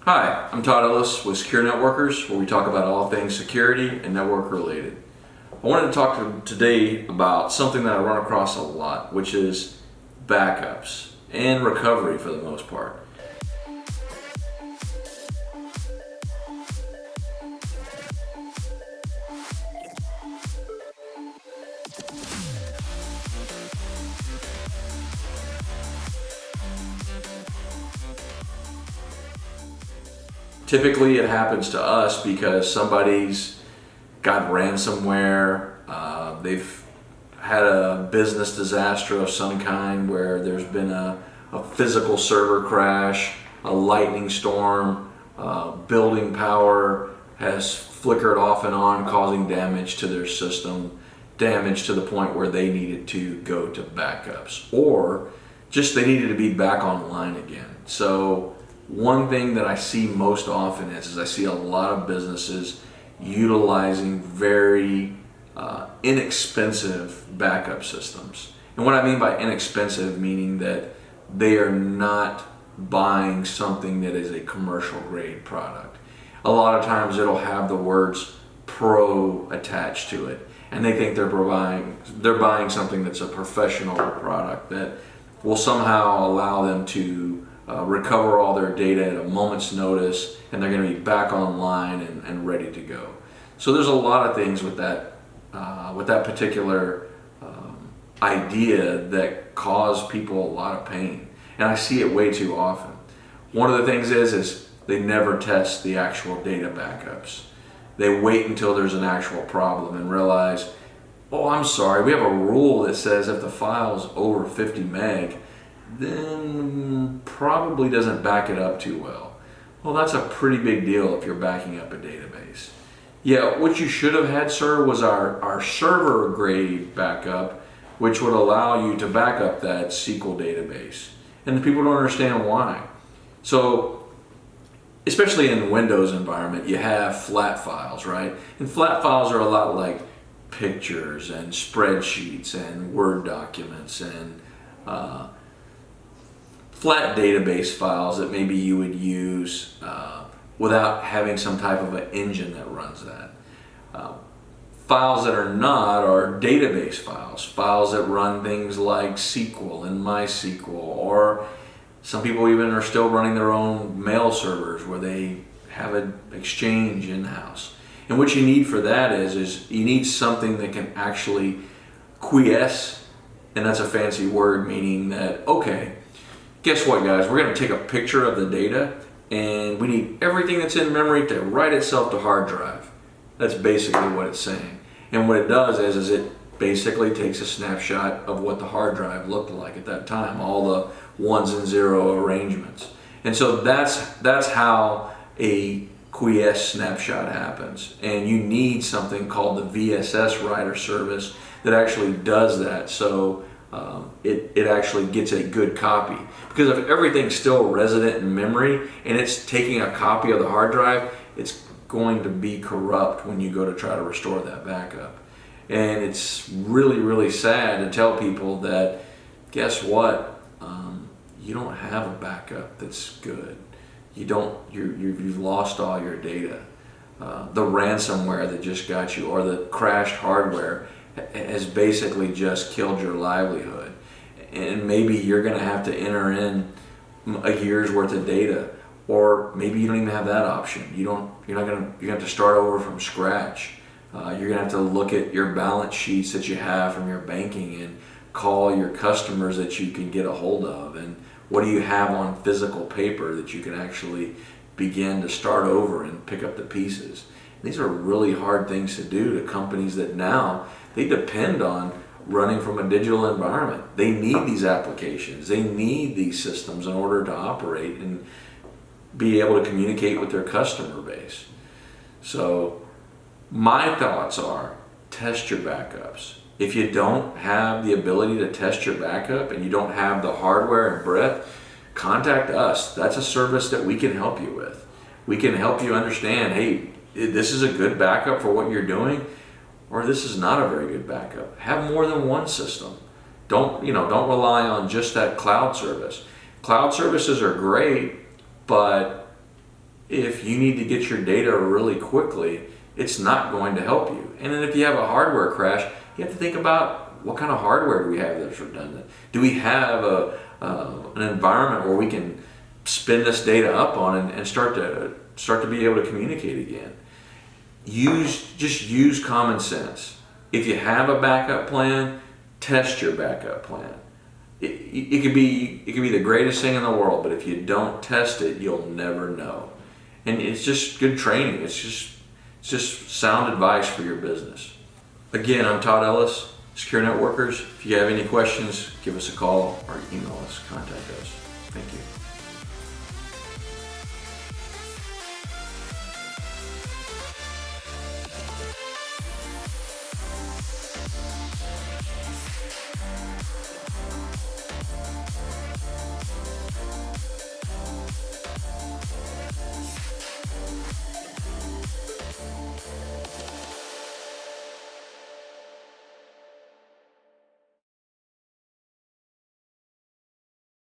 Hi, I'm Todd Ellis with Secure Networkers, where we talk about all things security and network related. I wanted to talk today about something that I run across a lot, which is backups and recovery for the most part. Typically it happens to us because somebody's got ransomware, they've had a business disaster of some kind where there's been a physical server crash, a lightning storm, building power has flickered off and on, causing damage to their system, damage to the point where they needed to go to backups, or just they needed to be back online again. So one thing that I see most often is I see a lot of businesses utilizing very inexpensive backup systems. And what I mean by inexpensive, meaning that they are not buying something that is a commercial grade product. A lot of times it'll have the words pro attached to it, and they think they're buying something that's a professional product that will somehow allow them to recover all their data at a moment's notice, and they're going to be back online and ready to go. So there's a lot of things with that particular idea that cause people a lot of pain, and I see it way too often. One of the things is they never test the actual data backups. They wait until there's an actual problem and realize, oh, I'm sorry, we have a rule that says if the file's over 50 meg, then probably doesn't back it up too well. Well, that's a pretty big deal if you're backing up a database. Yeah, what you should have had, sir, was our server grade backup, which would allow you to back up that SQL database. And the people don't understand why. So, especially in the Windows environment, you have flat files, right? And flat files are a lot like pictures and spreadsheets and Word documents and flat database files that maybe you would use without having some type of an engine that runs that. Files that are not are database files that run things like SQL and MySQL, or some people even are still running their own mail servers where they have an Exchange in-house. And what you need for that is you need something that can actually quiesce, and that's a fancy word meaning that, okay, guess what, guys, we're going to take a picture of the data and we need everything that's in memory to write itself to hard drive. That's basically what it's saying. And what it does is it basically takes a snapshot of what the hard drive looked like at that time, all the ones and zero arrangements. And so that's how a quiesce snapshot happens. And you need something called the VSS Writer service that actually does that. So it actually gets a good copy. Because if everything's still resident in memory and it's taking a copy of the hard drive, it's going to be corrupt when you go to try to restore that backup. And it's really, really sad to tell people that, guess what? You don't have a backup that's good. You've lost all your data. The ransomware that just got you, or the crashed hardware, has basically just killed your livelihood. And maybe you're going to have to enter in a year's worth of data, or maybe you don't even have that option. You're going to have to start over from scratch. You're going to have to look at your balance sheets that you have from your banking and call your customers that you can get a hold of, and what do you have on physical paper that you can actually begin to start over and pick up the pieces. These are really hard things to do to companies that now they depend on running from a digital environment. They need these applications. They need these systems in order to operate and be able to communicate with their customer base. So my thoughts are, test your backups. If you don't have the ability to test your backup and you don't have the hardware and breadth, contact us. That's a service that we can help you with. We can help you understand, hey, this is a good backup for what you're doing, or this is not a very good backup. Have more than one system. Don't rely on just that cloud service. Cloud services are great, but if you need to get your data really quickly, it's not going to help you. And then if you have a hardware crash, you have to think about what kind of hardware do we have that's redundant? Do we have an environment where we can spin this data up on and start to be able to communicate again? Just use common sense. If you have a backup plan, test your backup plan. It could be the greatest thing in the world, but if you don't test it, you'll never know. And it's just good training. It's just sound advice for your business. Again, I'm Todd Ellis, Secure Networkers. If you have any questions, give us a call or email us, contact us. Thank you.